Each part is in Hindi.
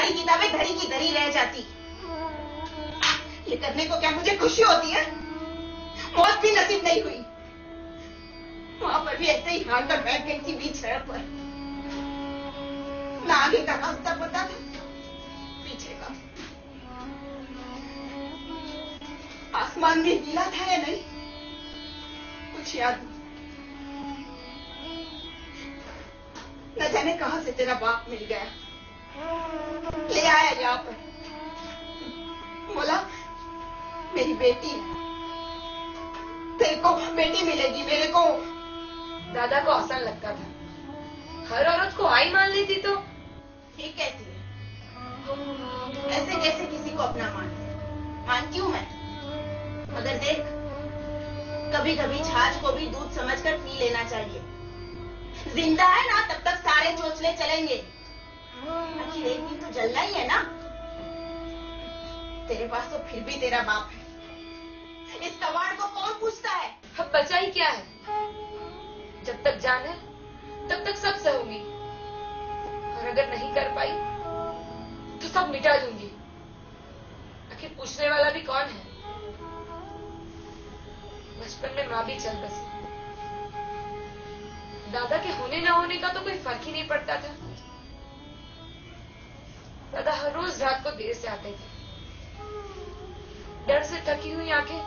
सारी किताबें धरी की धरी रह जाती। ये करने को क्या मुझे खुशी होती है? मौत भी नसीब नहीं हुई। वहां पर भी ऐसे ही हार कर बैठ गई थी बीच सड़क पर। ना आगे का रास्ता पता था, पीछे का। आसमान भी नीला था या नहीं कुछ याद नहीं। न जाने कहां से तेरा बाप मिल गया, ले आया यहाँ पर। बोला मेरी बेटी है, तेरे को बेटी मिलेगी, मेरे को। दादा को आसान लगता था, हर औरत को आई मान लेती तो। ठीक कहती है, ऐसे कैसे किसी को अपना मानती हूँ मैं। मगर देख, कभी कभी छाछ को भी दूध समझकर पी लेना चाहिए। जिंदा है ना तब तक सारे चोचले चलेंगे। आखिर एक दिन तो जलना ही है ना। तेरे पास तो फिर भी तेरा बाप है। इस कबाड़ को कौन पूछता है? अब बचा ही क्या है? जब तक जान है तब तक सब सहूंगी, और अगर नहीं कर पाई तो सब मिटा दूंगी। आखिर पूछने वाला भी कौन है? बचपन में माँ भी चल बसी, दादा के होने ना होने का तो कोई फर्क ही नहीं पड़ता था। दादा हर रोज रात को देर से आते थे, डर से थकी हुई आंखें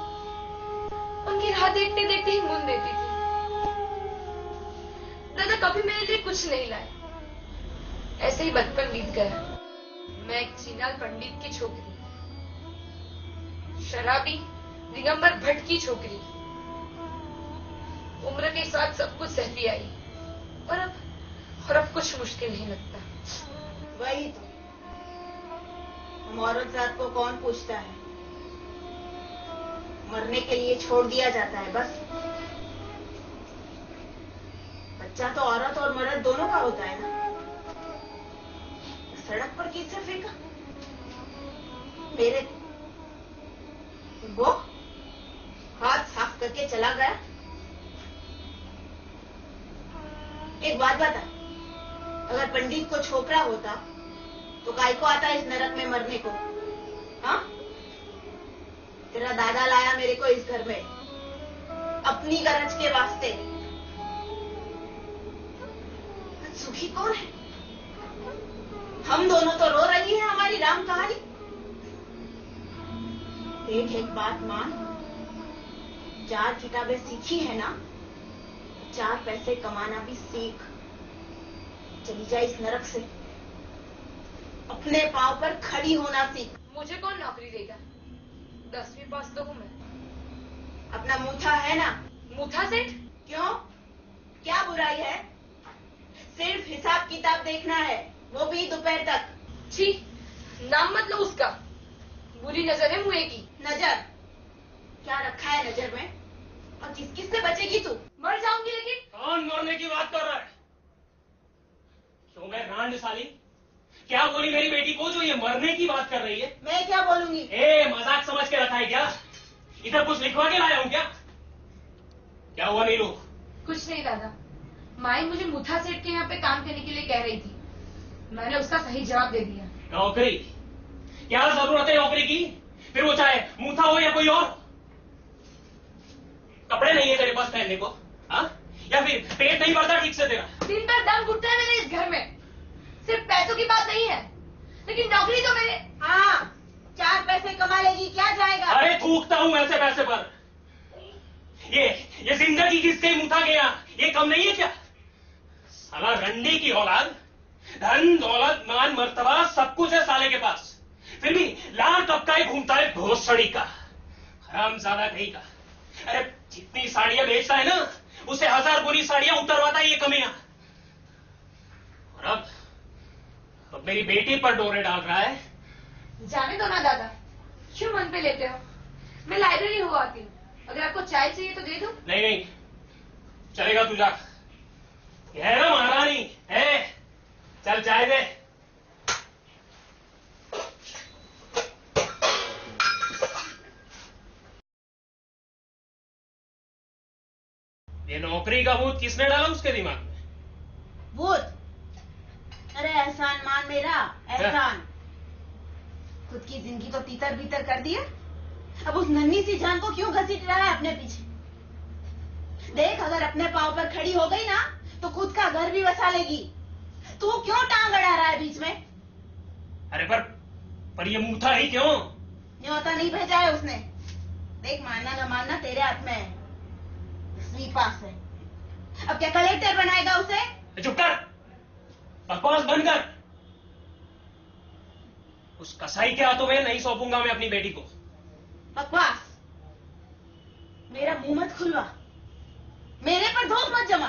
उनकी राह देखते देखते ही मूंद देती थी। दादा कभी मेरे लिए कुछ नहीं लाए। ऐसे ही बचपन बीत गया। मैं एक चीनाल पंडित की छोकरी, शराबी दिगंबर भट्ट की छोकरी, उम्र के साथ सब कुछ सहती आई, और अब कुछ मुश्किल नहीं लगता। वही तो, हम औरत जात को कौन पूछता है? मरने के लिए छोड़ दिया जाता है बस। बच्चा तो औरत और मर्द दोनों का होता है ना। सड़क पर किससे फेंका? मेरे वो हाथ साफ करके चला गया। एक बात बता, अगर पंडित को छोकरा होता तो काय को आता इस नरक में मरने को? हाँ, तेरा दादा लाया मेरे को इस घर में अपनी गरज के वास्ते। सुखी कौन है? हम दोनों तो रो रही है हमारी राम कहानी। देख एक बात मान, 4 किताबें सीखी है ना, 4 पैसे कमाना भी सीख। चली जा इस नरक से, अपने पांव पर खड़ी होना सीख। मुझे कौन नौकरी देगा? 10वीं पास तो हूं मैं। अपना मूठा है ना? मूठा सेठ? क्यों, क्या बुराई है? सिर्फ हिसाब किताब देखना है, वो भी दोपहर तक। छी, नाम मत लो उसका, बुरी नजर है मुए की। नजर क्या रखा है नजर में? और किस किस से बचेगी तू? मर जाऊंगी लेकिन। कौन मरने की बात कर रहा है? क्यों मैं रांड साली? क्या बोली मेरी बेटी को जो ये मरने की बात कर रही है? मैं क्या बोलूंगी? मजाक समझ के रखा है क्या? इधर कुछ लिखवा के लाया हूं क्या? क्या हुआ नीलू? कुछ नहीं दादा, माई मुझे मुथा सेठ के यहाँ पे काम करने के लिए कह रही थी। मैंने उसका सही जवाब दे दिया। नौकरी? क्या जरूरत है नौकरी की? फिर वो चाहे मूथा हो या कोई और। कपड़े नहीं है तेरे पास पहनने को? हाँ, या फिर पेट नहीं भरता ठीक से तेरा? दिन भर दम घुटता है मेरे इस घर में। सिर्फ पैसों की बात नहीं है, लेकिन नौकरी तो मेरे। हाँ, 4 पैसे कमा लेगी, क्या जाएगा? अरे थूकता हूं ऐसे पैसे पर। ये जिंदगी किसके मुठा गया, ये कम नहीं है क्या? साला रंडी की औलाद, धन दौलत मान मर्तबा सब कुछ है साले के पास, फिर भी लाल कपकाई घूमता है भोसड़ी का, हरामजादा कहीं का। अरे जितनी साड़ियां बेचता है ना, उसे 1000 बुरी साड़ियां उतरवाता है ये कमीना। और अब मेरी बेटी पर डोरे डाल रहा है। जाने दो ना दादा, क्यों मन पे लेते हो? मैं लाइब्रेरी हो आती हूँ, अगर आपको चाय चाहिए तो दे दूं। नहीं, चलेगा तू जा। ये है ना महारानी है, चल चाय दे। ये नौकरी का भूत किसने डाला उसके दिमाग में? भूत? अरे एहसान मान मेरा, एहसान। की जिंदगी तो तीतर बीतर कर दिया, अब उस नन्ही सी जान को क्यों घसीट रहा है अपने पीछे? देख, अगर अपने पांव पर खड़ी हो गई ना तो खुद का घर भी बसा लेगी। तू क्यों टांग अड़ा रहा है बीच में? अरे पर ये मूथा ही क्यों? न्योता नहीं भेजा है उसने। देख, मानना न मानना तेरे हाथ में है, दसवीं पास है। अब क्या कलेक्टर बनाएगा उसे? चुप कर, बकवास बंद कर। उस कसाई के हाथों में नहीं सौंपूंगा मैं अपनी बेटी को। बकवास? मेरा मुंह मत खुलवा, मेरे पर धोख मत जमा।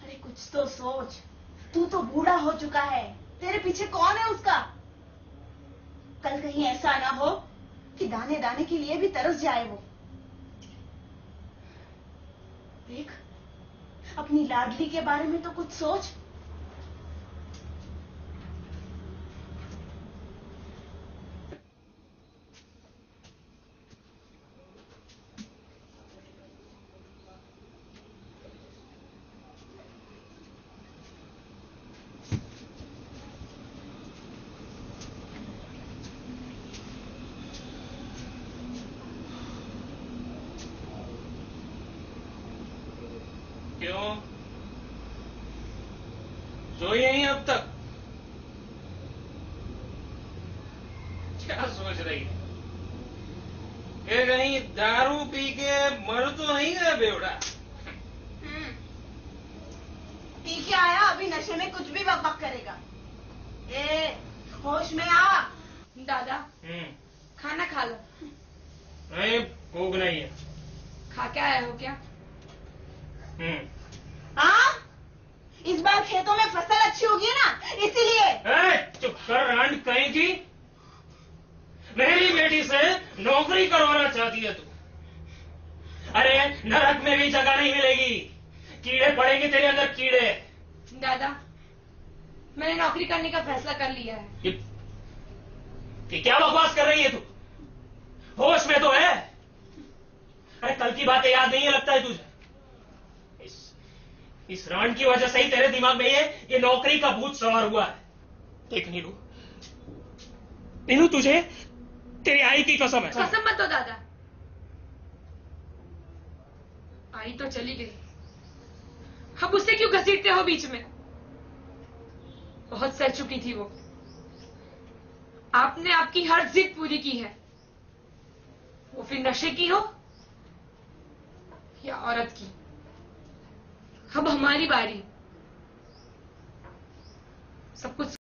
अरे कुछ तो सोच, तू तो बूढ़ा हो चुका है, तेरे पीछे कौन है उसका? कल कहीं ऐसा ना हो कि दाने दाने के लिए भी तरस जाए वो। देख, अपनी लाडली के बारे में तो कुछ सोच। क्यों सोई नहीं अब तक? क्या सोच रही है? कि कहीं दारू पी के मर तो नहीं गया बेवड़ा? पी के आया, अभी नशे में कुछ भी बक बक करेगा। ए, होश में आ। दादा, खाना खा लो। नहीं, भूख नहीं है। खा के आए हो क्या? हाँ, इस बार खेतों में फसल अच्छी होगी ना, इसीलिए। चुप कर रांड कहीं की। मेरी बेटी से नौकरी करवाना चाहती है तू? अरे नरक में भी जगह नहीं मिलेगी, कीड़े पड़ेंगे तेरे अंदर, कीड़े। दादा, मैंने नौकरी करने का फैसला कर लिया है। ये क्या बकवास कर रही है तू? होश में तो है? अरे कल की बातें याद नहीं है लगता है तुझे? इस रांड की वजह से ही तेरे दिमाग में ये नौकरी का भूत सवार हुआ है। देख नीलू, नीलू तुझे तेरी आई की कसम है। कसम मत दो दादा, आई तो चली गई, अब उससे क्यों घसीटते हो बीच में? बहुत सह चुकी थी वो, आपने आपकी हर जिद पूरी की है, वो फिर नशे की हो या औरत की। अब हमारी बारी, सब कुछ